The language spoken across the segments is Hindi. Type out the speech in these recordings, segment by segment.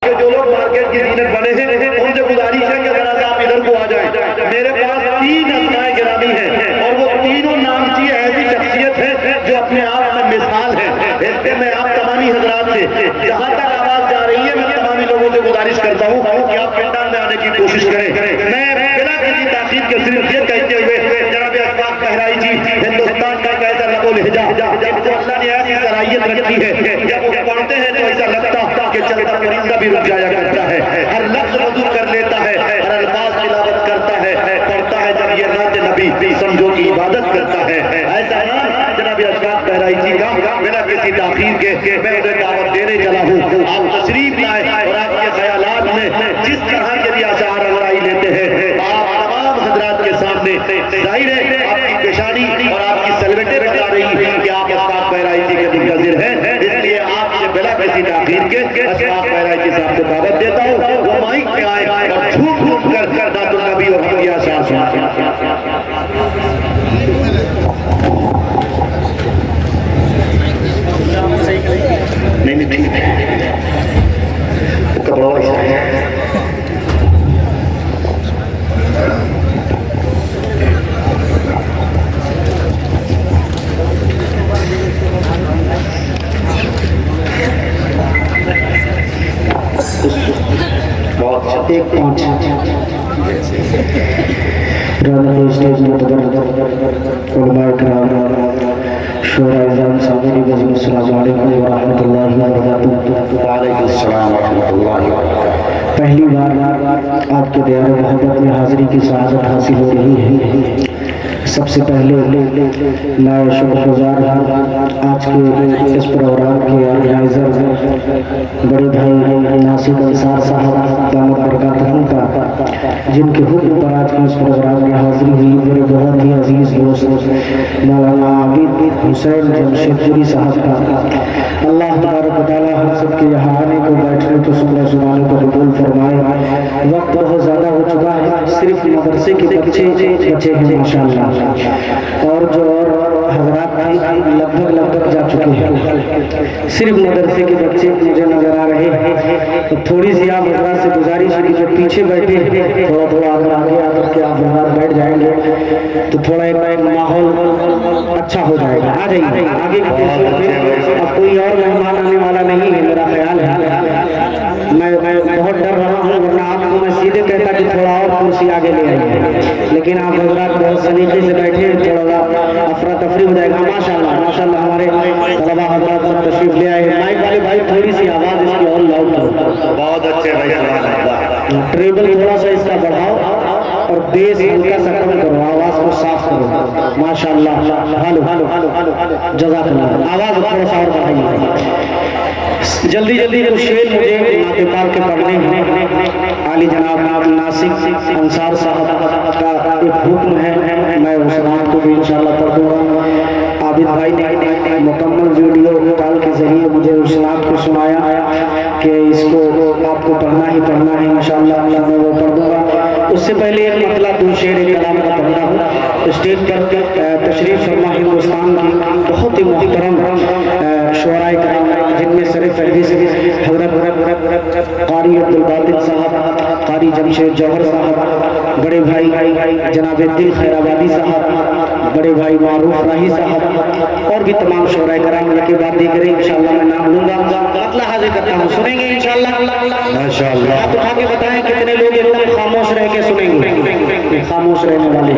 कि जो लोग मार्केट की जीनत बने हैं उनसे गुजारिश है कि जरा सा आप इधर को आ जाएं। मेरे पास 3 अस्माए गिरामी हैं और वो तीनों नामची ऐसी शख्सियत है जो अपने आप में मिसाल है। इसलिए मैं आप तमामी हजरात से जहां तक आवाज जा रही है मैं तमामी लोगों से गुजारिश करता हूँ कि आप मैदान में आने की कोशिश करें। मैं बिना किसी ताकीद के सिर्फ ये कहते हुए जनाब अशफाक बहराई जी हिंदुस्तान का एक ऐसा लबो लहजा जिनको अल्लाह ने ऐसी सलाहियत रखी है, जब वो पढ़ते हैं तो ऐसा लगता कि चलता परिंदा भी रुक जाया करता है, हर लफ्ज वजू कर लेता है, हर अल्फाज तिलावत करता है, पढ़ता है जब ये नात नबी समझो की इबादत करता है। ऐसा नाम जनाब अशफाक बहराई जी का बिना किसी ताखीर के मैं उन्हें दावत देने चला हूँ। आप तशरीफ लाए और आपके ख्यालात में जिस तरह के भी आशार अंगड़ाई लेते हैं आप तमाम हजरात के सामने जाहिर है आपकी पेशानी और आपकी सलवटें बता रही है कि आप अशफाक बहराई जी के मुंतज़िर हैं। इसलिए आपसे बिना किसी ताखीर के अशफाक बहराई जी साहब को दावत देता हूँ वो माइक पे आए और झूम झूम कर नातुल नबी और हमदिया शाह सुनाए। नहीं ठीक है कपड़ा बहुत एक 5 स्टेज में उलमाए किराम शोरा इज़ाम सामने बज़म अस्सलामु अलैकुम व रहमतुल्लाहि व बरकातुहू। वालेकुम अस्सलाम व रहमतुल्लाहि व बरकातुहू। पहली बार आपके दयार मोहब्बत में हाज़िरी की सआदत हासिल हो रही है। सबसे पहले मैं शुक्रगुजार आज के इस प्रोग्राम के ऑर्गेनाइज़र बड़े भाई नासिर अंसार साहब दामद बरकातहू का, जिनके हुक्म पर आज के इस प्रोग्राम में हाजिरी हुई। मेरे बहुत ही अजीज़ दोस्त मौलाना आबिद हुसैन जमशेदपुरी साहब का, अल्लाह तबारक व तआला हम सब के यहाँ आने को बैठने को सुनने सुनाने को कबूल फरमाए। वक्त बहुत ज़्यादा हो चुका है, सिर्फ मदरसे के बच्चे हैं माशाअल्लाह, और जो और हजरात लगभग जा चुके हैं। सिर्फ मदरसे के बच्चे मुझे नजर आ रहे हैं। तो थोड़ी सी आप हजरात से गुजारिश है कि जो पीछे बैठे थोड़ा आगे आकर के आप हजरात बैठ जाएंगे तो थोड़ा एक माहौल अच्छा हो जाएगा। आ जाइए आगे की कुर्सी। अब कोई और मेहमान आने वाला नहीं है मेरा ख्याल है। मैं बहुत डर रहा हूँ, वरना आपको मैं सीधे कहता कि थोड़ा और कुर्सी आगे ले आइए, लेकिन आप हजरात बहुत सलीके से बैठे, थोड़ा अफरा तफरी हो जाएगा। माशाल्लाह माशाल्लाह हमारे तलबा हजरात सब तशरीफ ले आए। माइक वाले भाई थोड़ी सी आवाज़ इसकी और लाउड करो। बहुत अच्छे भाई, ट्रेबल थोड़ा सा इसका बढ़ाओ और बेस हल्का सा कम करो, आवाज़ को साफ करो। माशाल्लाह हेलो जज़ाकल्लाह। आवाज़ थोड़ा सा और बढ़ाइए। जल्दी जल्दी कुछ शेर मुझे नातेकार के पढ़ने हैं। आली जनाब नासिर अंसार साहब का एक हुक्म है, मैं उस नाम को भी इंशाल्लाह पढ़ दूँगा। आबिद भाई ने मुकम्मल वीडियो कॉल के जरिए मुझे उस नाम को सुनाया कि इसको आपको पढ़ना ही पढ़ना है, इंशाल्लाह मैं वो पढ़ दूँगा। उससे पहले एक मतलब 2 शेर कलाम का पढ़ना हूँ। स्टेज पर तशरीफ फरमा हिंदुस्तान की बहुत ही मोहतरम शुअराए किराम, जिनमें सर फहरिस्त हज़रत क़ारी अब्दुल बातिल साहब, क़ारी जमशेद जौहर साहब, बड़े भाई जनाब दिल खैराबादी साहब, बड़े भाई मारूफ राही साहब और भी तमाम शुअराए किराम के बाद देख रहे इंशाल्लाह मैं नाम लूँगा। अगला हाजिर करता हूँ, सुनेंगे इंशाल्लाह माशाअल्लाह। आप उठा के बताएं कितने लोग एकदम खामोश रह के सुनेंगे। खामोश रहने वाले,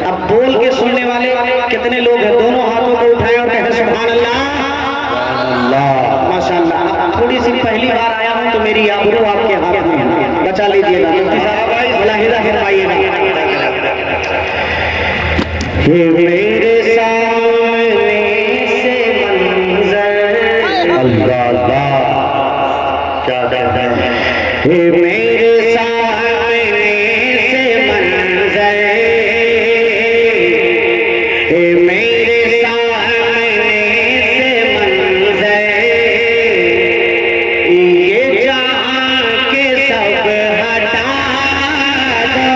अब बोल के सुनने वाले कितने लोग हैं? दोनों हाथों को उठाएं और कहें सुभान अल्लाह माशाअल्लाह। थोड़ी सी पहली बार आया हूँ तो मेरी आबरू आपके हाथ में है, बचा लीजिएगा। मुलाहिदा फरमाइएगा। हे मेरे सामने से मंजर अल्लाह अल्लाह क्या कहते हैं, हे मेरे सामने से मंजर, हे मेरे सामने से मंजर, ये जहां के सब हटा दो।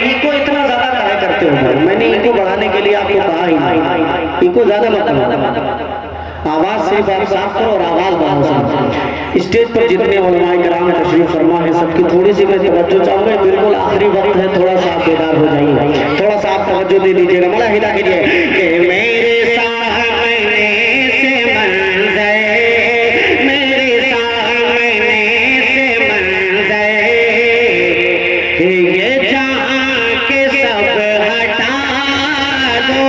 इको इतना ज्यादा कहा करते हो, मैंने इको बढ़ाने के लिए आपको कहा ही नहीं, इको ज्यादा मत करो। आवाज सिर्फ आप साफ करो और आवाज बढ़ाओ। स्टेज पर जितने उलमाए किराम तशरीफ फरमा है सबकी थोड़ी सी मैं तवज्जो चाहूंगा। बिल्कुल आखिरी वक्त है, थोड़ा सा आप बेदार हो जाइए, थोड़ा सा आप तवज्जो दे दीजिएगा। मला हिदा कीजिए कि मेरे सामने से मंज़र, मेरे सामने से मंज़र, ये जहां के सब हटा दो,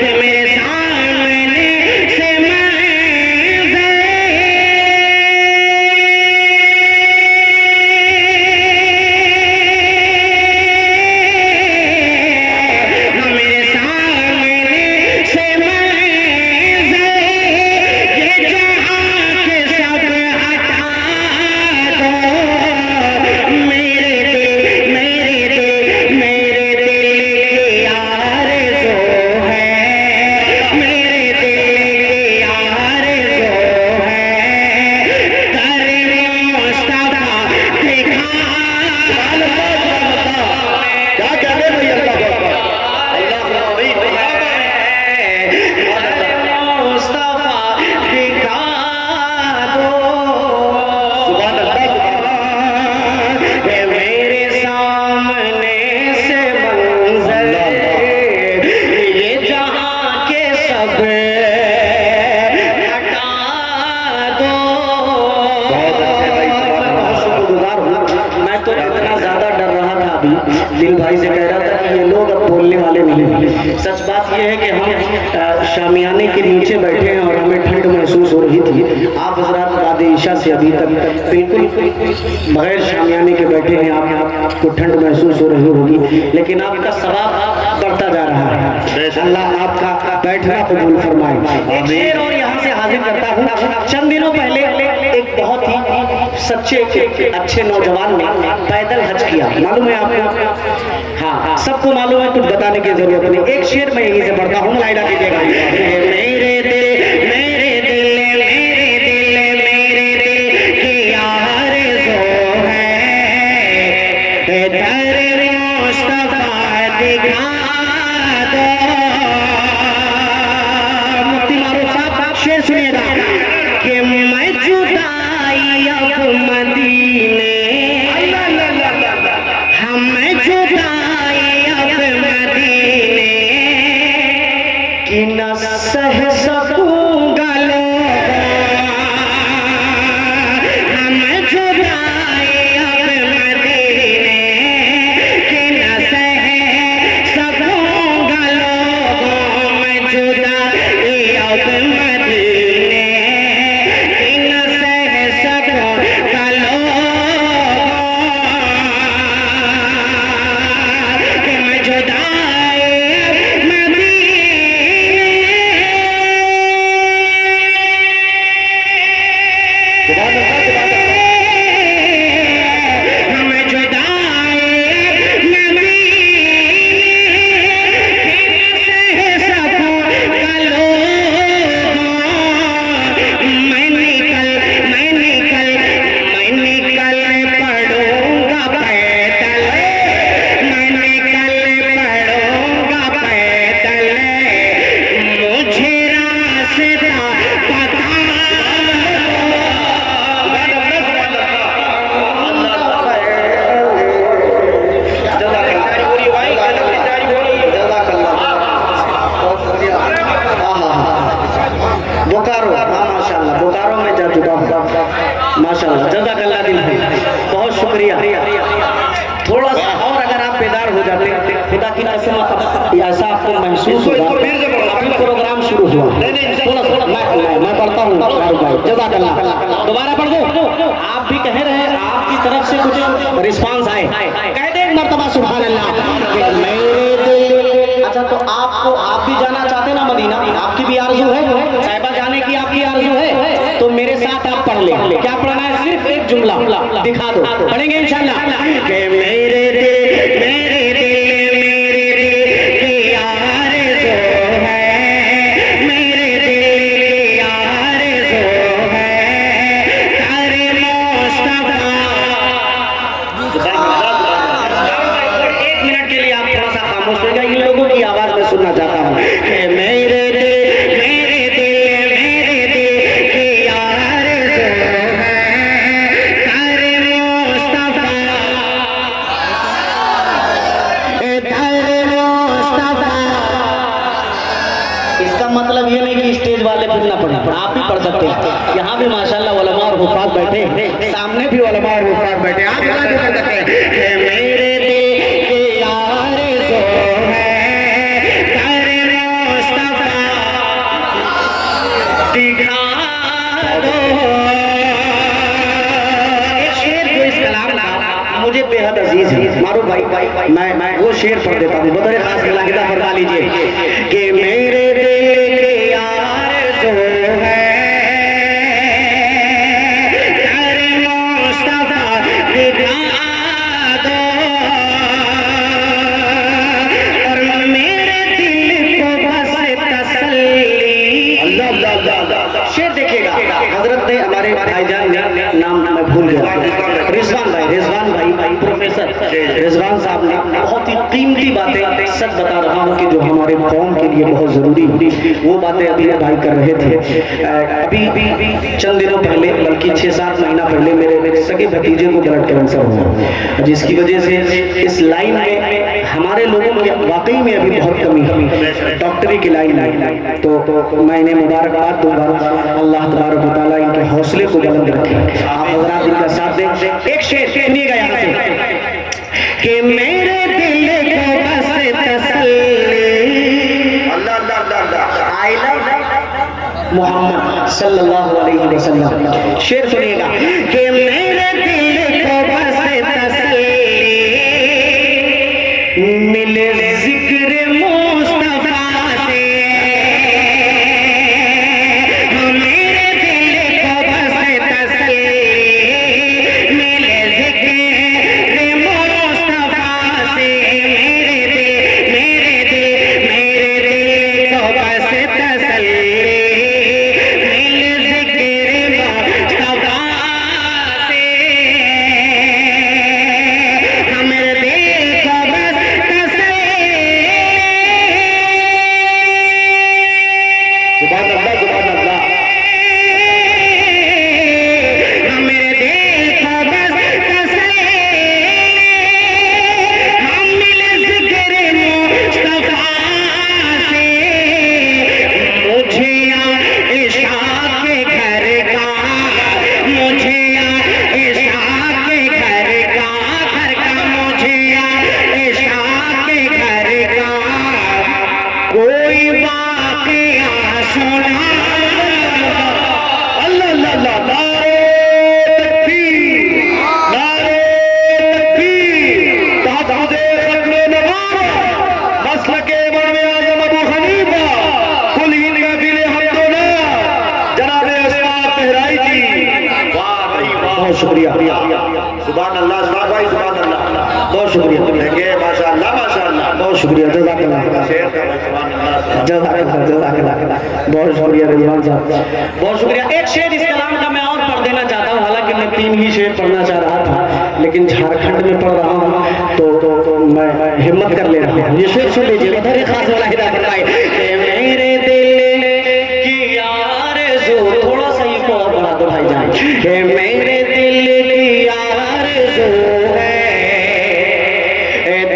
मेरे सामने से मंज़र, मेरे सामने से मंज़र, ये जहां के सब हटा दो, मेरे दिल की आरज़ू है, मेरे दिल की आरज़ू है, करे मुस्तफा दिखा। क्या कहते भाई अल्लाह मुस्तफा दिखा दो, सुभान अल्लाह, मेरे सामने से मंज़र, ये जहां के सब हटा दो। बहुत अच्छे भाई, बहुत शुक्रगुजार हूँ। मैं तो इतना ज्यादा डर रहा था अभी, दिल भाई से कह रहा था कि ये लोग अब बोलने वाले मिले। सच बात यह है कि हम शामियाने के नीचे बैठे हैं और हमें ठंड महसूस हो रही थी। आप हजरात बाद ईशा से अभी तक बिल्कुल बगैर शामियाने के बैठे हैं, आपको ठंड महसूस हो रही होगी, लेकिन आपका सवाब बढ़ता जा रहा है। अल्लाह आपका बैठना कबूल फरमाए। एक शेर और यहाँ से हाजिर करता हूँ। चंद दिनों पहले एक बहुत ही सच्चे अच्छे नौजवान ने पैदल हज किया, मालूम है आपको? हाँ, सबको मालूम है, कुछ बताने की जरूरत नहीं। एक शेर मैं यहीं से पढ़ता हूँ, लाइला कीजिएगा। मेरे दिल, मेरे दिल, मेरे दिल, मेरे दिल की आरज़ू है, दर मुस्तफा दिखा दो। मुफ्ती मारूफ साहब शेर सुनिएगा कि मैं जुदाई अब मदीने, हम जुदाई अब मदीने की न सह सकूंगा लोगों, हम जुदाई अब मदीने की न सह सकूंगा लोगों, मैं जुदाई अब मदीने की न सह सकूंगा लोगों, कि मैं जुदाई अब मदीने। मैं जुदाई मदीने से सकूंगा लोगों, मैं निकल पड़ूंगा पैदल, मैं निकल पड़ूंगा पैदल, मुझे रास्ता बता बोकारो। हाँ माशाल्लाह, बोकारो में जा चुका हूँ माशाल्लाह। जज़ाकल्लाह दिल भाई, बहुत शुक्रिया। थोड़ा सा और अगर आप बेदार हो जाते, खुदा की कसम ऐसा आपको महसूस होगा। अभी प्रोग्राम शुरू हुआ, थोड़ा मैं पढ़ता हूँ भाई, जज़ाकल्लाह। दोबारा पढ़ दो। आप भी कह रहे हैं, आपकी तरफ से कुछ रिस्पांस आए, कह दे एक मर्तबा सुभान अल्लाह। मेरे दिल, अच्छा तो आप भी जाना चाहते ना मदीना, आपकी भी आरज़ू है साहिबा जाने की, आपकी आरज़ू है, तो मेरे साथ आप पढ़ लें। क्या पढ़ना है? सिर्फ एक जुमला दिखा दो, पढ़ेंगे इंशाल्लाह। मेरे दिल, मेरे दिल, मेरे दिल की आरज़ू है, मेरे दिल की आरज़ू है, करे मुस्तफा। एक मिनट के लिए आप थोड़ा सा खामोश हो जाइए, इन लोगों की आवाज में सुनना चाहता हूँ। मतलब ये नहीं कि स्टेज वाले फिर ना पढ़े, आप भी पढ़ सकते हैं। यहाँ भी माशाल्लाह उलमा और हुफ़ाज़ बैठे, सामने भी उलमा और हुफ़ाज़ बैठे, आप भी पढ़ सकते हैं। मेरे दिल के यार जो है तेरे मुस्तफा दिखा दो। एक शेर जो इस कलाम का मुझे बेहद अजीज है, मारूफ भाई मैं वो शेर पढ़ देता हूँ, बतौर खास मुलाहिदा फरमा लीजिए कि मेरे दिल के यार जो है तेरे मुस्तफा दिखा दो, और मेरे दिल को बस तसल्ली। अल्लाह अल्लाह अल्लाह। शेर देखिएगा, हजरत ने हमारे भाईजान नाम मैं भूल गया, रिजवान भाई प्रोफेसर रिजवान साहब ने बहुत ही कीमती बातें, सच बता रहा हूँ कि जो हमारे कौम के लिए बहुत ज़रूरी हुई, वो बातें अभी भाई कर रहे थे। अभी चंद दिनों पहले, बल्कि 6-7 महीना पहले मेरे सगे भतीजे को ब्लड कैंसर हुआ, जिसकी वजह से इस लाइन में हमारे लोगों में वाकई में अभी बहुत कमी है, डॉक्टरी की लाइन में। तो मैं इन्हें मुबारकबाद दूंगा, अल्लाह तबारक व तआला इनके हौसले को बुलंद रखे, आप हज़रात इनका साथ दें। एक शेर सुनिएगा यहाँ से कि मेरे दिल को बस तसल्ली, अल्लाह अल्लाह अल्लाह, आई लव मोहम्मद सल्लल्लाहु अलैहि वसल्लम। शेर सुनिएगा कि मेरे दिल को बस तसल्ली मिले जिक्र मुस्तफा से, मेरे दिल को बस तसल्ली मिले जिक्र मुस्तफा से, मेरे दिल को बस तसल्ली मिले जिक्र मुस्तफा से, मेरे दिल को बस तसल्ली। सुभान अल्लाह सुभान अल्लाह। मेरे दिल को बस तसल्ली हम मिले जिक्र मुस्तफा से, मुझे इशाक के घर का, मुझे इशाक के घर का, मुझे इशाक के घर का कोई वाक़या सुना। अल्लाह अल्लाह अल्लाह, नारे तकबीर, नारे तकबीर। ताक़ात ख़त्म नबूवत, मसलके इमाम आज़म अबू हनीफा, कुल हिंद महफिल हमदुल्ला, जनाब उस्ताद तेहराई जी। वाह भाई वाह, बहुत शुक्रिया। सुभान अल्लाह, सुभान भाई सुभान अल्लाह, बहुत शुक्रिया। देखिए माशाअल्लाह माशाअल्लाह, बहुत शुक्रिया, जज़ाकल्लाह जज़ाकल्लाह, बहुत शुक्रिया रिजवान साहब, बहुत शुक्रिया। एक शेर इस कलाम का मैं और पढ़ देना चाहता हूँ, हालांकि मैं 3 ही शेर पढ़ना चाह रहा था, लेकिन झारखंड में पढ़ रहा हूँ तो मैं हिम्मत कर ले रहा हूँ। ये शेर सुन लीजिए, बतौर खास मुलाहिदा फरमाए कि मेरे दिल की आरज़ू, थोड़ा सा ही को बढ़ा दो भाईजान, कि मेरे दिल की आरज़ू है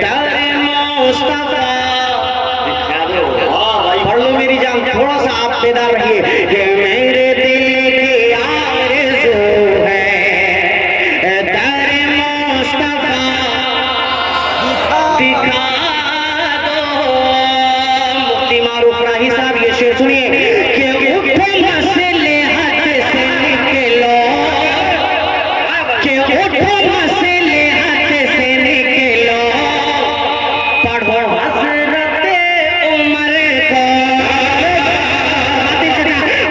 तेरे मुस्तफा। हाँ भाई पढ़ लो मेरी जान, थोड़ा सा आप बेदार रहिए कि मेरे दिल की आरज़ू है तेरे मुस्तफा दिखा दो। मुफ्ती मारूफ राही साहब ये शेर सुनिए कि उठो मसले हाथ से निकलो, कि उठो मसले हाथ से निकलो, पढ़ो हज़रत उमर को,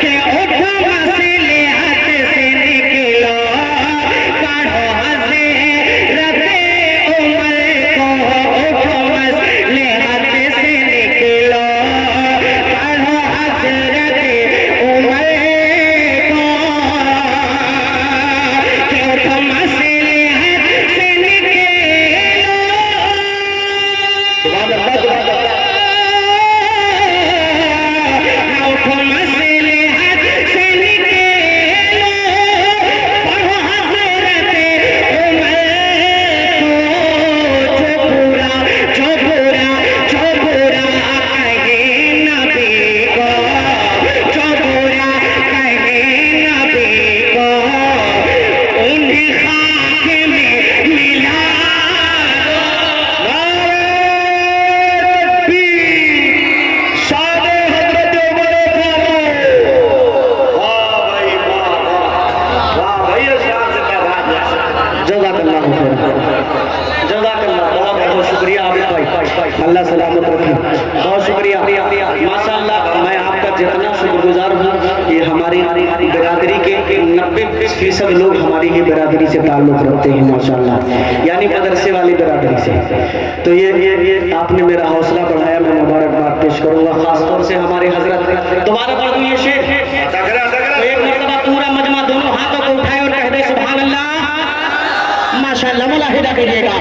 कि उठो मसले हाथ से निकलो, पढ़ो हज़रत उमर को, उठो मसले हाथ से निकलो, पढ़ो हज़रत हमारी बिरादरी के 90% लोग हमारी ही बिरादरी से ताल्लुक़ रखते हैं माशाल्लाह, यानी मदरसे वाली बिरादरी से। तो ये आपने मेरा हौसला बढ़ाया, मैं मुबारकबाद पेश करूँगा ख़ासतौर से हमारे हजरत। दोबारा पढ़ दूँ ये शेर, तो एक मरतबा पूरा मजमा दोनों हाथों को उठाए और कह दे सुभान अल्लाह माशाल्लाह, मुलाहिदा करिएगा।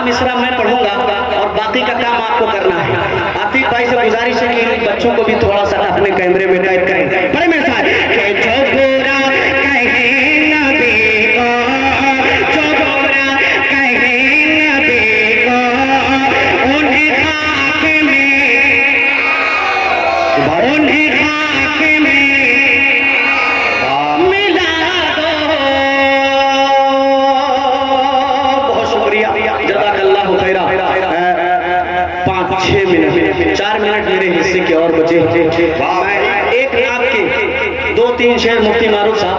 मिसरा मैं पढ़ूंगा और बाकी का काम आपको करना है। आतिक भाई से गुजारिश है कि इन बच्चों को भी थोड़ा सा अपने कैमरे में टाइप करें। बड़े मेरे साथ शेर मुफ्ती मारूफ साहब,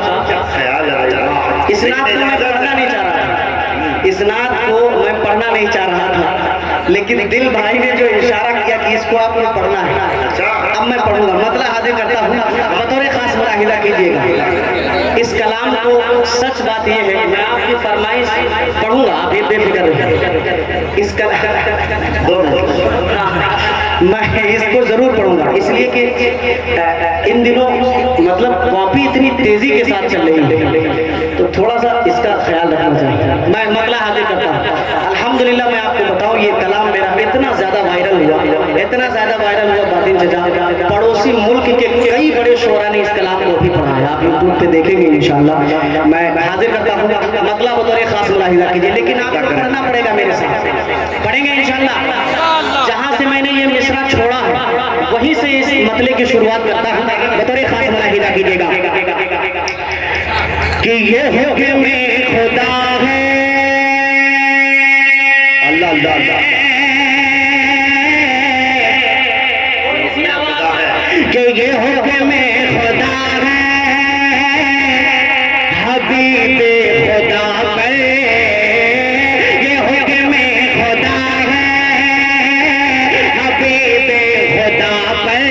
इसनाद को मैं पढ़ना नहीं चाह रहा था, इसनाद को मैं पढ़ना नहीं चाह रहा था, लेकिन दिल भाई ने जो इशारा किया कि इसको आपको पढ़ना है, अब मैं पढ़ूंगा। मतलब हाजिर करता हूँ, बतौर खास मुलाहिदा कीजिएगा इस कलाम को। सच बात यह है, मैं आपकी फरमाइश पढ़ूंगा, आप ये बेफिक्र रहिए। इस मैं इसको जरूर पढ़ूंगा, इसलिए कि इन दिनों मतलब कॉपी इतनी तेजी के साथ चल रही है, तो थोड़ा सा इसका ख्याल रखना चाहिए। मैं मसला हाजिर करता हूँ। अल्हम्दुलिल्लाह मैं आपको बताऊँ, ये कलाम मेरा इतना ज़्यादा वायरल हुआ, इतना ज़्यादा वायरल हुआ बातिन चचा, पड़ोसी मुल्क के कई बड़े शोरा ने इस कलाम को भी पढ़ा है। आप यूट्यूब पे देखेंगे इंशाल्लाह। मैं हाजिर करता हूँ, मतलब बतौर खास मुलाहिजा कीजिए, लेकिन आपको पढ़ना पड़ेगा मेरे साथ, पढ़ेंगे इंशाल्लाह। जहाँ से मैंने ये मिसरा छोड़ा है वहीं से इस मतले की शुरुआत करता हूँ, बतौर खास मुलाहिजा कीजिएगा कि ये हुक्म खुदा है, अल्लाह अल्लाह अल्लाह, कि ये हुक्म खुदा है, हबीब खुदा पर, ये हुक्म खुदा है, हबीब खुदा पर,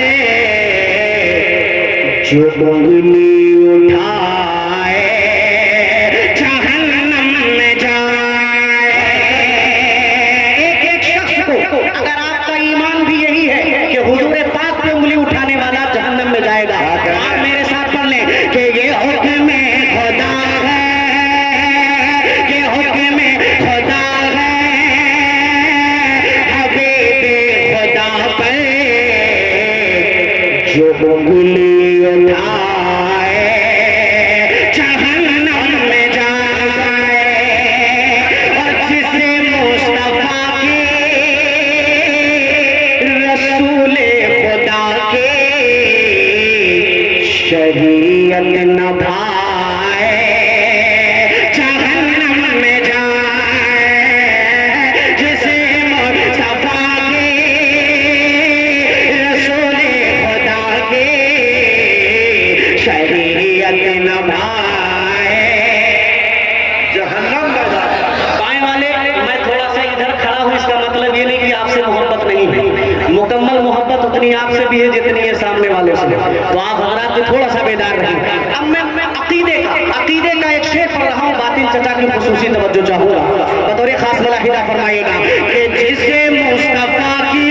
जो उंगली उठाए जहन्नम में जाए। एक शख्स को, अगर आपका ईमान भी यही है कि हुजूर पाक पे उंगली उठाने वाला जहन्नम में जाएगा, आप मेरे साथ पढ़ लें कि ये हुक्म खुदा है, ये हुक्म खुदा है, हबीब खुदा पर, जो उंगली उठाए जहन्नम में जाए, और जिसे मुस्तफा के रसूल खुदा के शरीयत निभाए, जहन्नम में जाए, जिसे मुस्तफा के रसूल खुदा के शरीयत निभाए, जहन्नम में जाए। बाएं वाले, मैं थोड़ा सा इधर खड़ा हूँ, इसका मतलब ये नहीं कि आपसे मोहब्बत नहीं है, मुकम्मल मोहब्बत उतनी आपसे भी है जितनी है सामने वालों से। तो आप हजरात भी थोड़ा सा बेदार रहें। अब मैं अकीदे का एक शेर पढ़ रहा हूँ, बातिन चचा की खुसूसी तवज्जो चाहूंगा, बतौर खास मुलाहिदा फरमाइएगा कि जिसे मुस्तफा की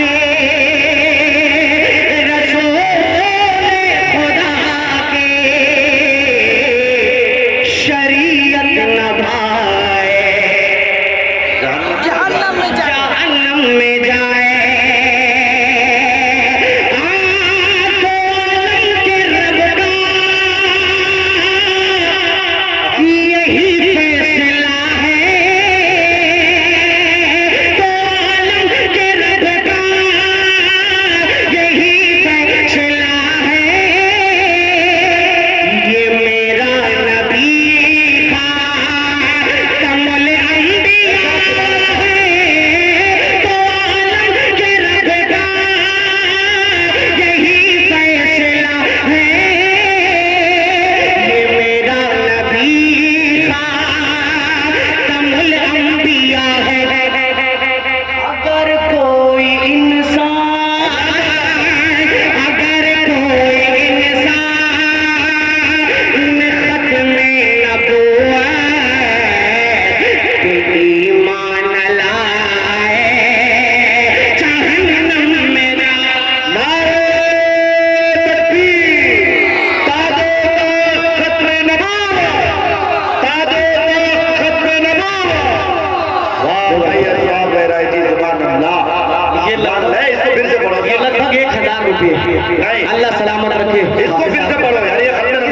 अल्लाह सलामत रखे। इसको फिर से पढ़ो यार, ये खत्म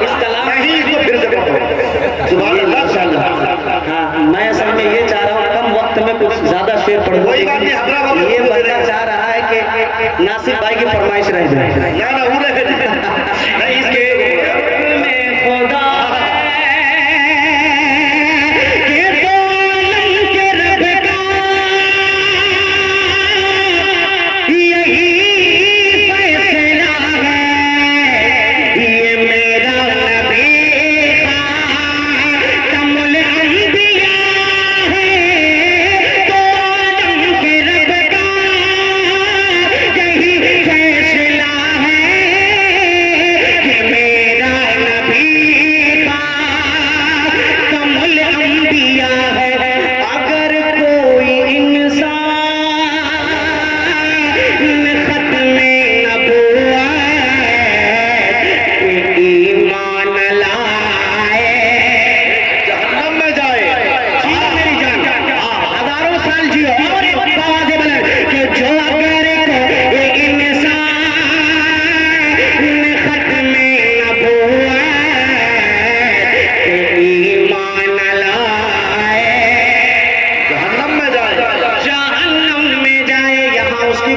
इस कलाम नहीं, इसको फिर से पढ़ो। सुभान अल्लाह। हाँ, मैं असल में ये चाह रहा हूँ कम वक्त में कुछ ज्यादा शेर पढ़ दूं। ये बंदा चाह रहा है कि नासिर भाई की फरमाइश रह जाए। ना ना वो नहीं, इसके खुदा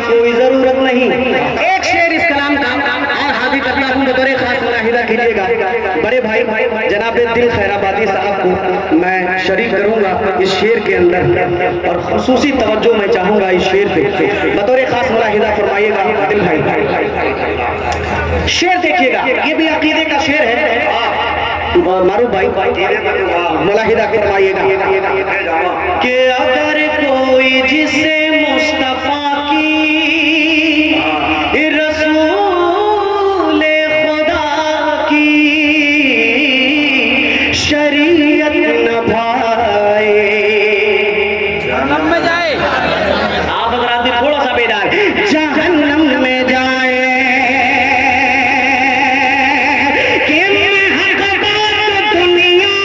कोई जरूरत नहीं। एक शेर इस कलाम का और हाजिर करता हूँ, बतौर खास मुलाहिदा कीजिएगा। बड़े भाई जनाब दिल खैराबादी साहब को मैं शरीक करूंगा इस शेर के अंदर, और खुसूसी तवज्जो मैं चाहूंगा इस शेर पे, बतौर खास मुलाहिदा फरमाइएगा। दिल भाई शेर देखिएगा, ये भी अकीदे का शेर है। मारूफ भाई मुलाहिदा फरमाइएगा कि अगर कोई जिसे मुस्तफा शरीयत न भाए, जहन्नम में जाए। आप अगर आदमी थोड़ा सा बेदार, जहन्नम में जाए कि मैं हक बात दुनिया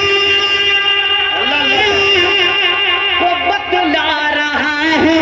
को बतला रहा हूँ।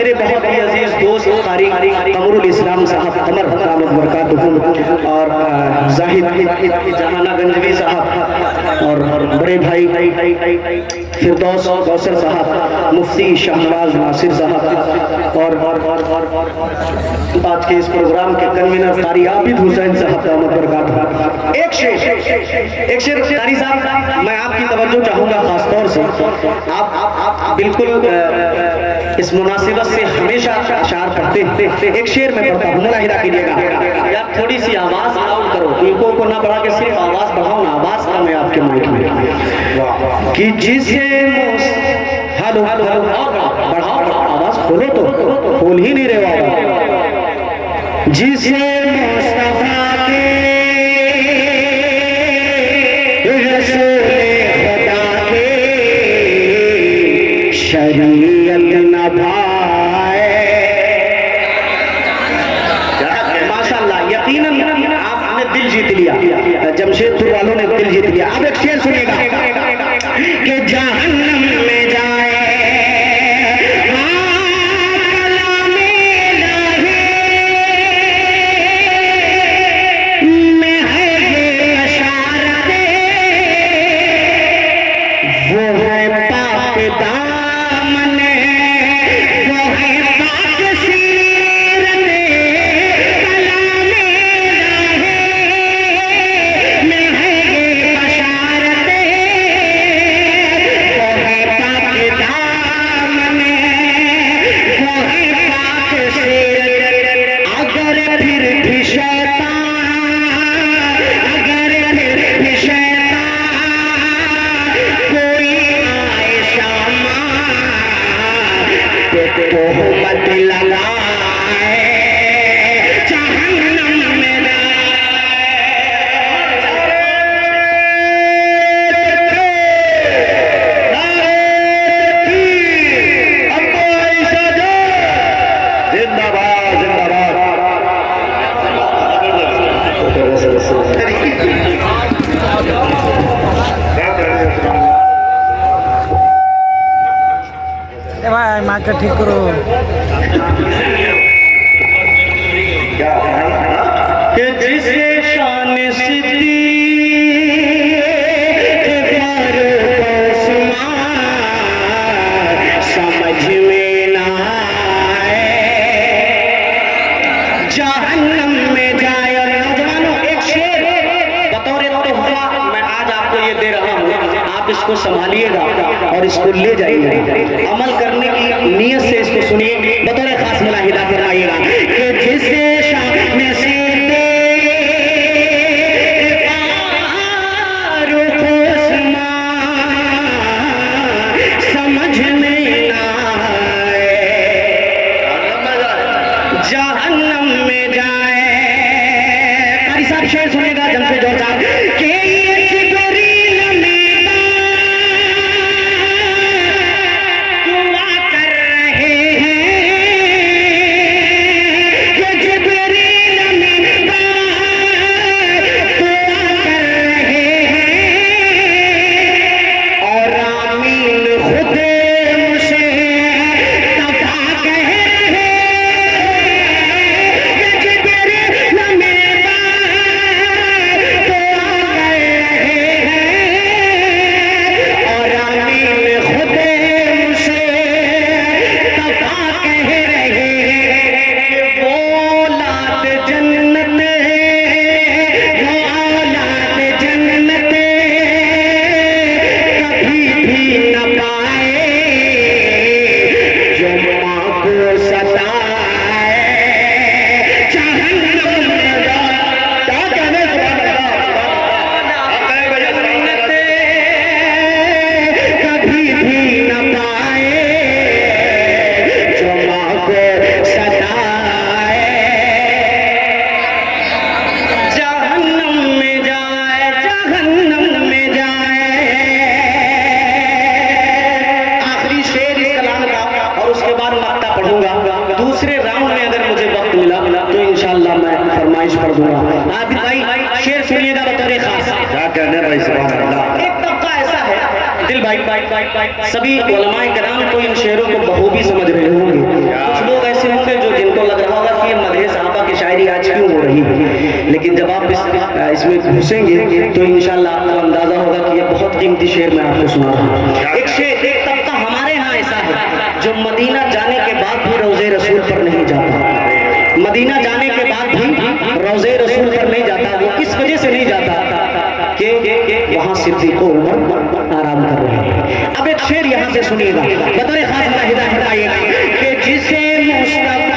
मेरे बहुत ही अजीज दोस्त कारी कमरुल इस्लाम साहब कमर दामद बरकातुहू और जाहिद जहानागंजवी साहब और बड़े भाई फिरदौस कौसर साहब, मुफ्ती शाहनवाज नासिर साहब और आज के इस प्रोग्राम के कन्वीनर कारी आबिद हुसैन साहब दामद बरकातुहू। एक शेर कारी साहब, मैं आपकी तवज्जो चाहूंगा खास तौर से। आप बिल्कुल इस मुनासिबत से हमेशा अशार पढ़ते हैं। एक शेर में पढ़ता हूँ, मुलाहिदा कीजिएगा यार, थोड़ी सी आवाज लाउड करो, इनको को ना बढ़ा के सिर्फ आवाज बढ़ाओ ना, आवाज कम है आपके माइक में। कि जिसे हेलो हेलो बढ़ाओ, आवाज खोलो तो खोल ही नहीं रहे आवाज। जिसे मुस्तफा के शरीयत न भाए, माशाल्लाह यकीनन आपने दिल जीत लिया, जमशेदपुर वालों ने दिल जीत लिया। अब एक शेर सुनेगा कि जहन्नम में जाए माइक ठीक करो। समझ में ना आए जहन्नम में जाए। और नौजवानों, एक शेर बतौर तोहफा मैं आज आपको ये दे रहा हूँ, आप इसको संभालिएगा और इसको ले जाइएगा, अमल करने की नीयत से इसको सुनिए, बतौर खास मुलाहिदा फरमाइएगा कि जिसे शान से समझ में ना आए जहन्नम में जाए। कारी साहब शेर सुनेगा जमशेद जोर साहब के सभी उलमाए किराम तो इन शेरों को बखूबी समझ रहे होंगे। कुछ लेकिन जब आप इसमें घुसेंगे तो इंशाल्लाह आपको अंदाजा होगा कि ये बहुत कीमती शेर मैं आपको सुना रहा हूँ। एक शेर एक तबका हमारे यहाँ ऐसा है जो मदीना जाने के बाद भी रोज़े रसूल पर नहीं जाता, मदीना जाने के बाद भी रोज़े रसूल पर नहीं जाता। वो इस वजह से नहीं जाता कि वहाँ सिद्दीक़ उमर आराम कर रहे हैं। अब एक शेर यहाँ से सुनिएगा, बतौर खास हिदायत फरमाइएगा कि जिसे मुस्तफा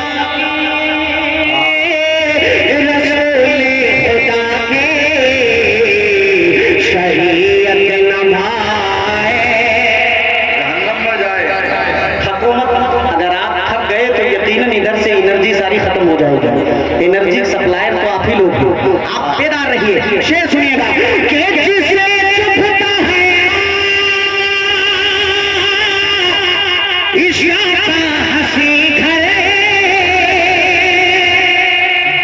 एनर्जी सप्लायर तो आप ही लोग हो, आप बेदार रहिए। शेर सुनिएगा कि जिसे चुभता है इश्क का हंसी घर,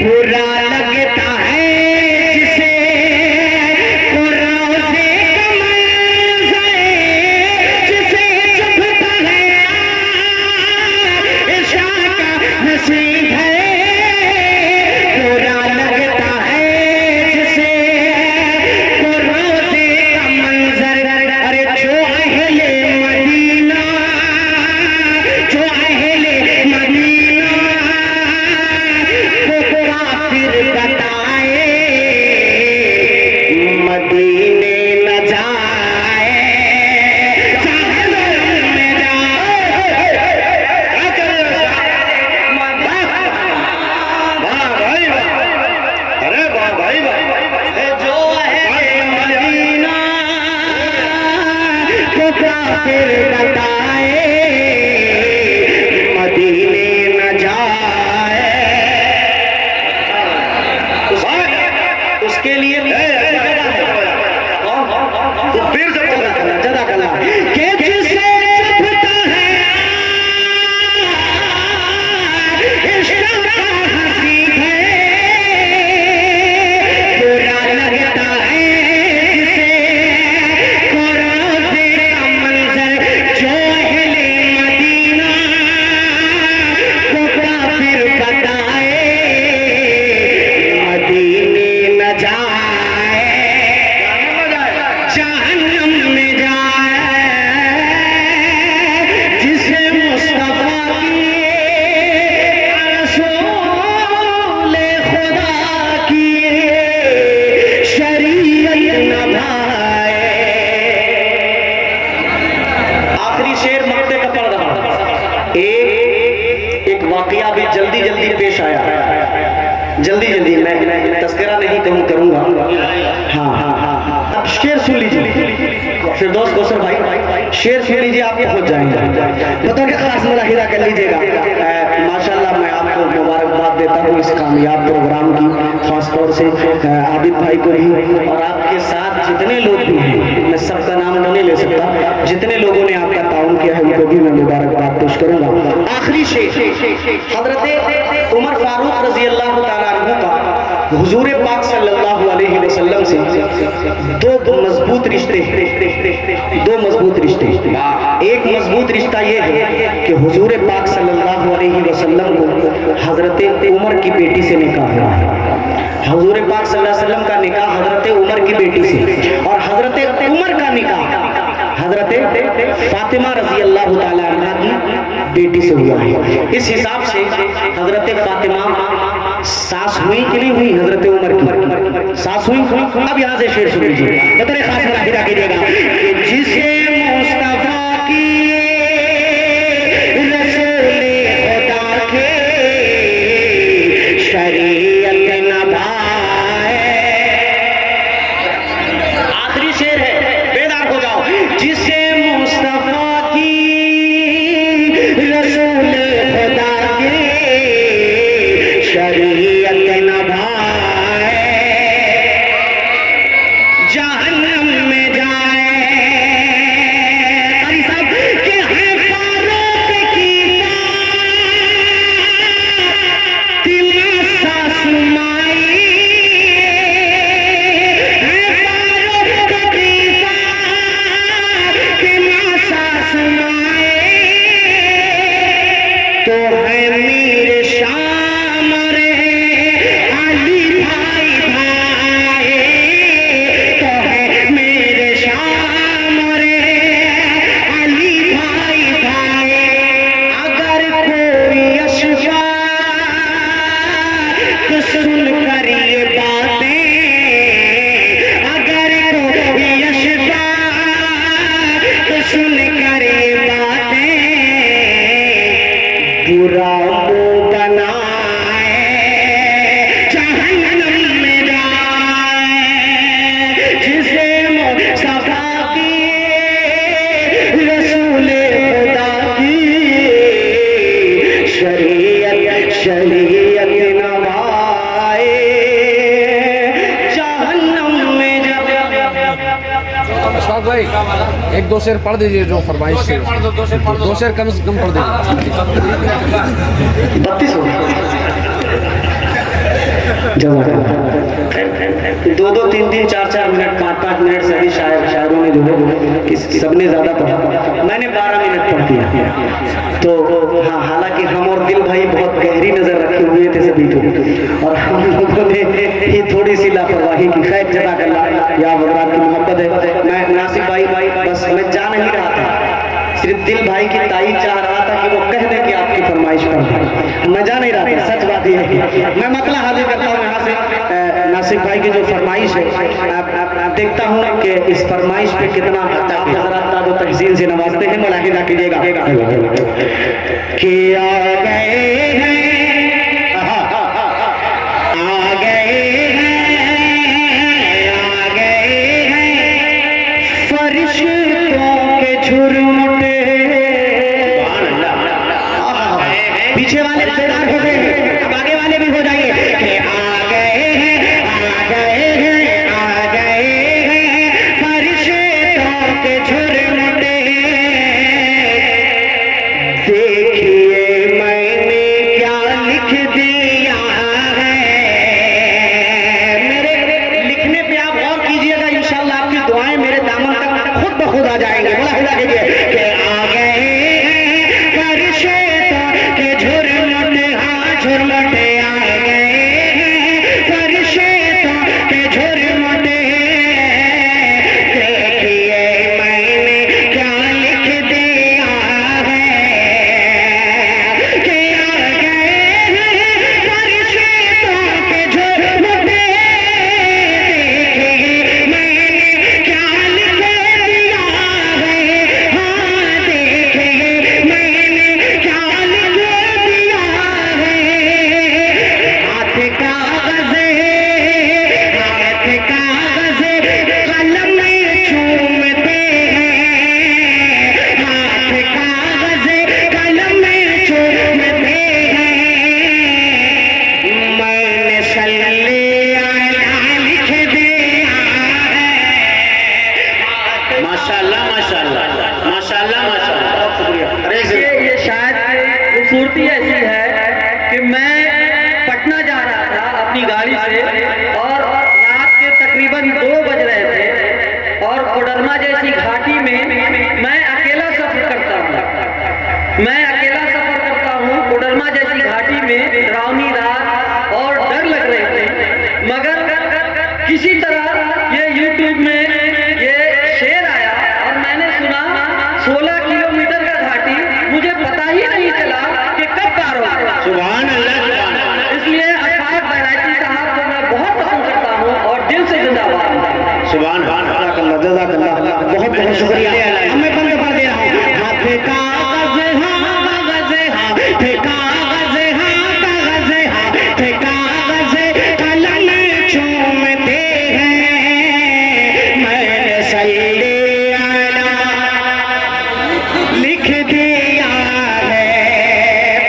बुरा लगता है जिसे रोज़े का मंज़र, जिसे चुभता है इश्क का हंसी घर, उसके लिए वाकया भी जल्दी जल्दी पेश आया, जल्दी जल्दी मैं तस्करा नहीं करूंगा। हाँ हाँ हाँ, अब शेर सुन लीजिए फिरदौस कौसर भाई, शेर सुन लीजिए, आप पहुंच जाएंगे। बता के खास मुलाहिदा कर लीजिएगा। माशाल्लाह मैं आपको मुबारकबाद देता हूँ इस कामयाब प्रोग्राम की, खास तौर से आबिद भाई को भी, और आपके साथ जितने लोग भी हैं, मैं सबका नाम नहीं ले सकता, जितने लोगों ने आपका ताउन किया है उनको भी मैं मुबारकबाद पेश करूंगा। आखिरी शेर हजरत उमर फारूक रजी अल्लाह तआला अन्हु का हुजूर पाक सल्लल्लाहु अलैहि वसल्लम से दो मजबूत रिश्ते, दो मजबूत रिश्ते। एक मजबूत रिश्ता ये है कि हुजूर पाक सल्लल्लाहु अलैहि वसल्लम को हजरत उमर की बेटी से निकाह हुआ है। हुजूर पाक सल्लल्लाहु अलैहि वसल्लम का निकाह हजरत उमर की बेटी से, और हजरत उमर का निकाह हजरत फातिमा रजी अल्लाह तआला अन्हा की बेटी से हुआ है। इस हिसाब से हजरत फातिमा सास हुई कि नहीं हुई, हजरत उमर की सास हुई। अब यहाँ से शेर सुन लीजिए, बतौर खास मुलाहिदा कीजिएगा कि जिसे मुस्तफा की रसूल खुदा के शरीयत नभाए। आखिरी शेर है, बेदार हो जाओ। जिसे मुस्तफा की रसूल खुदा के शरीयत नभाए, जहन्नम में जाए। अरे साहब के हैं फारूक की तिमा सासु माई, है फारूक की तिमा सासु माई, तो है मीर शाम रे अली भाई एक दो शेर पढ़ दीजिए जो फरमाइश से, दो शेर कम से कम पढ़ दीजिए। 32 हो दो दो तीन तीन चार चार मिनट 5-5 मिनट सभी शायरों ने जो है सबने ज्यादा पढ़ा, मैंने 12 मिनट पढ़ दिया। तो हाँ, हालांकि हम और दिल भाई बहुत गहरी नजर रखे हुए थे सभी को, और हम लोगों ने ही थोड़ी सी लापरवाही की। खैर जज़ाकल्लाह, या हज़रात की मोहब्बत है। मैं नासिर भाई बस मैं जा नहीं रहा था, सिर्फ दिल भाई की ताई चाह रहा था कि वो कह दे कि आपकी फरमाइश पर मैं जा नहीं रहा था। सच बात ये है, मैं मसला हाजिर करता हूँ यहाँ से। नासिर भाई की जो फरमाइश है, आप देखता हूँ कि इस फरमाइश पे कितना आप हज़रात ताज़ो तहसीन से नवाजते हैं। मुलाहिज़ा कीजिएगा कि आ गए हैं, आ गए हैं फरिश्तों के झुरमुटे। पीछे वाले तैयार हो गए, अब आगे वाले भी हो जाइए कि आ गए हैं, आ गए हैं, आ गए हैं फरिश्तों के झुरमुटे। देखिए मैंने क्या लिख दिया है। मेरे लिखने पे आप गौर कीजिएगा, इंशाअल्लाह आपकी दुआएं मेरे दामन तक खुद ब खुद आ जाएंगे। बोला हिला कीजिए कि आ गए हैं फरिश्तों के झुरमुटे। हाँ, झुरमुटे आ गए हैं फरिश्तों के झुरमुटे। देखिए मैंने क्या लिख दिया है कि आ गए हैं फरिश्तों के झुरमुटे। देखिए मैंने क्या लिख दिया है। हाँ, देखिए मैंने क्या लिख दिया है। हाथ कागज़ कलम में चूमते हैं। हाथ कागज़ कलम में चूमते हैं। मैंने सल्ले अला लिख दिया है। माशाल्लाह माशाल्लाह माशाल्लाह माशाल्लाह, शुक्रिया। अरे ये शायद खूबसूरती ऐसी है कि मैं पटना जा रहा था अपनी गाड़ी से, और रात के तकरीबन 2 बज रहे थे, और कोडरमा जैसी घाटी में मैं अकेला सफर करता हूँ। मैं अकेला सफर करता हूँ कोडरमा जैसी घाटी में, डरावनी रात और डर लग रहे थे, मगर किसी तरह ये यूट्यूब में ये शेर आया और मैंने सुना 16 किलोमीटर का घाटी, मुझे पता ही नहीं चला कि कब पार होगा। सुभान अल्लाह सुभान अल्लाह। इसलिए अशफाक बैरागी साहब को मैं बहुत पसंद करता हूँ और दिल से जिंदाबाद। सुभान अल्लाह, जज़ाकल्लाह, बहुत बहुत शुक्रिया। अब मैं बंद कर दे रहा हूँ। हाथ कागज़ हाँ कागज़, हाथ कागज़ हाँ कागज़, हाथ कागज़ कलम चूमते हैं। मैंने सल्ले अला लिख दिया है।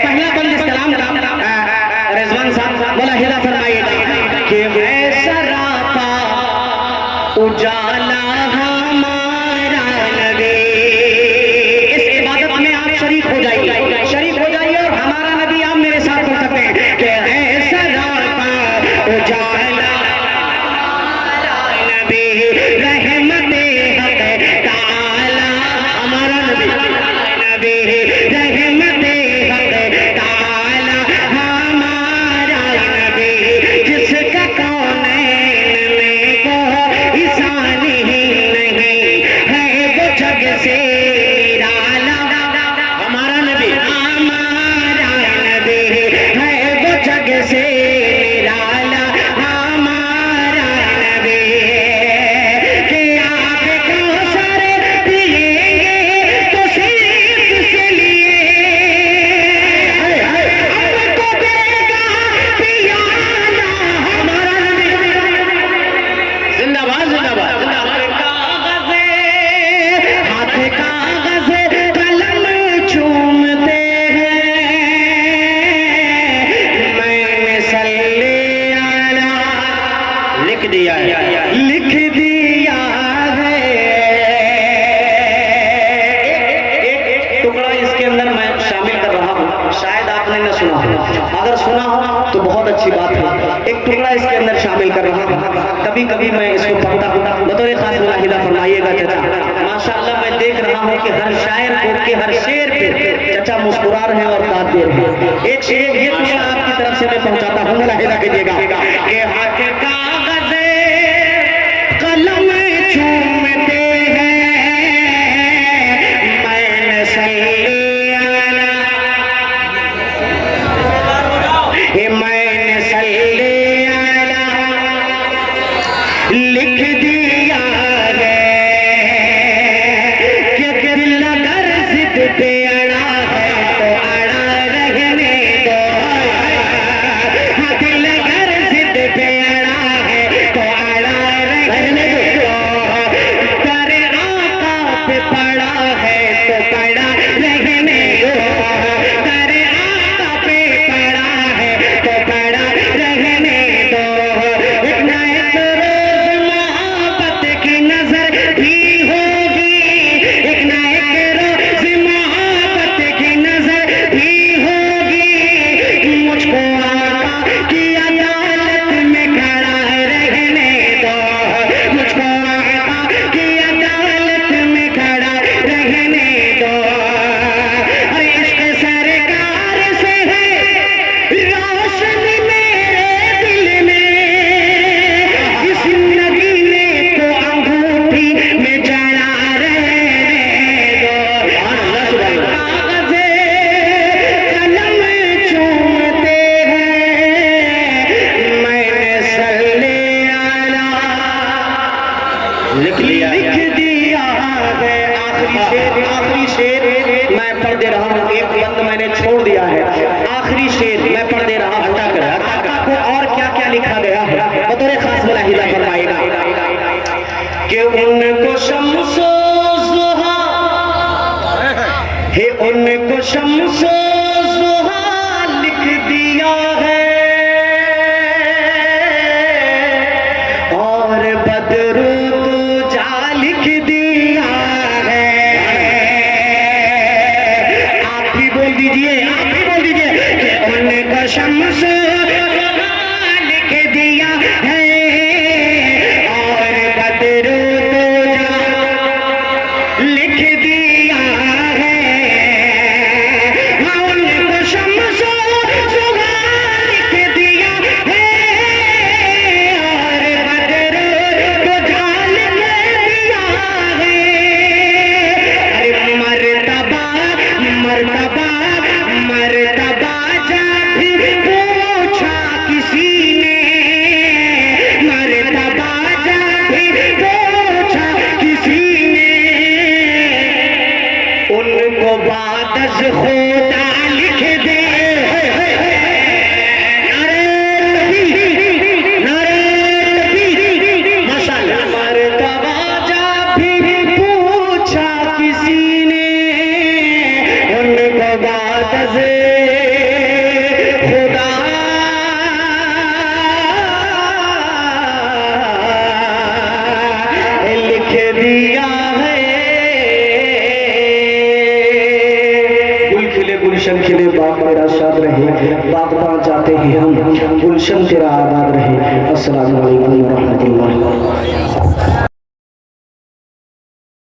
पहला बंद इस कलाम का रिजवान साहब मुलाहिज़ा फरमाइएगा कि मैं सरापा उजाला हमारा नबी। इस इबादत में नज़र मैं शामिल कर रहा हूँ, शायद आपने न सुना हो, अगर सुना हो तो बहुत अच्छी बात है। एक टुकड़ा इसके अंदर शामिल कर रहा हूँ, कभी कभी मैं इसको पढ़ता हूँ, बतौर खास मुलाहिदा फरमाइएगा चाचा। माशाअल्लाह मैं देख रहा हूँ कि हर शायर को के हर शेर पे चाचा मुस्कुरा रहे हैं और दाद दे रहे हैं। एक शेर ये टुकड़ा आपकी तरफ से मैं पहुँचाता हूँ, मुलाहिदा कीजिएगा कि हाथ कागज़ कलम चूमते लिख दिया है कि दिल अगर जिद पे अड़ा है तो अड़ा रहने दो, दिल अगर जिद पे अड़ा है तो अड़ा रहने दो, कर आका पे पड़ा है तो पड़ा रहने दो, कर आका पे पड़ा है तो पड़ा रहने दो। आखिरी शेर मैं पढ़ दे रहा हूँ, एक बंद मैंने छोड़ दिया है, आखिरी शेर मैं पढ़ दे रहा हूँ को और क्या क्या लिखा गया है, बतौर खास मुलाहिदा फरमाइएगा कि उनको शम्सो ज़ुहा है, उनको शम्सो ज़ुहा लिख दिया है और बदरू जा लिख दिया है। आप भी बोल दीजिए, आप भी बोल दीजिए कि उनको शम्सो लिख दिया है और बदरू लिख दिया है। हाँ उनको शम्सो लिख दिया है और बदरू को जाल दिया है। अरे मर्तबा मर्तबा मर्तबा जब भी पूछा किसी ने, मर्तबा जब भी पूछा किसी ने, उनको बादश खुदा लिख दे। माशाअल्लाह। मर्तबा जब भी पूछा किसी ने, उनको बादश खुदा लिख दिया है। गुल खिले गुलशन खिले बाग मेरा शाद रहे, बागबान जाते ही हम गुलशन तेरा आबाद रहे। अस्सलामु अलैकुम व रहमतुल्लाह।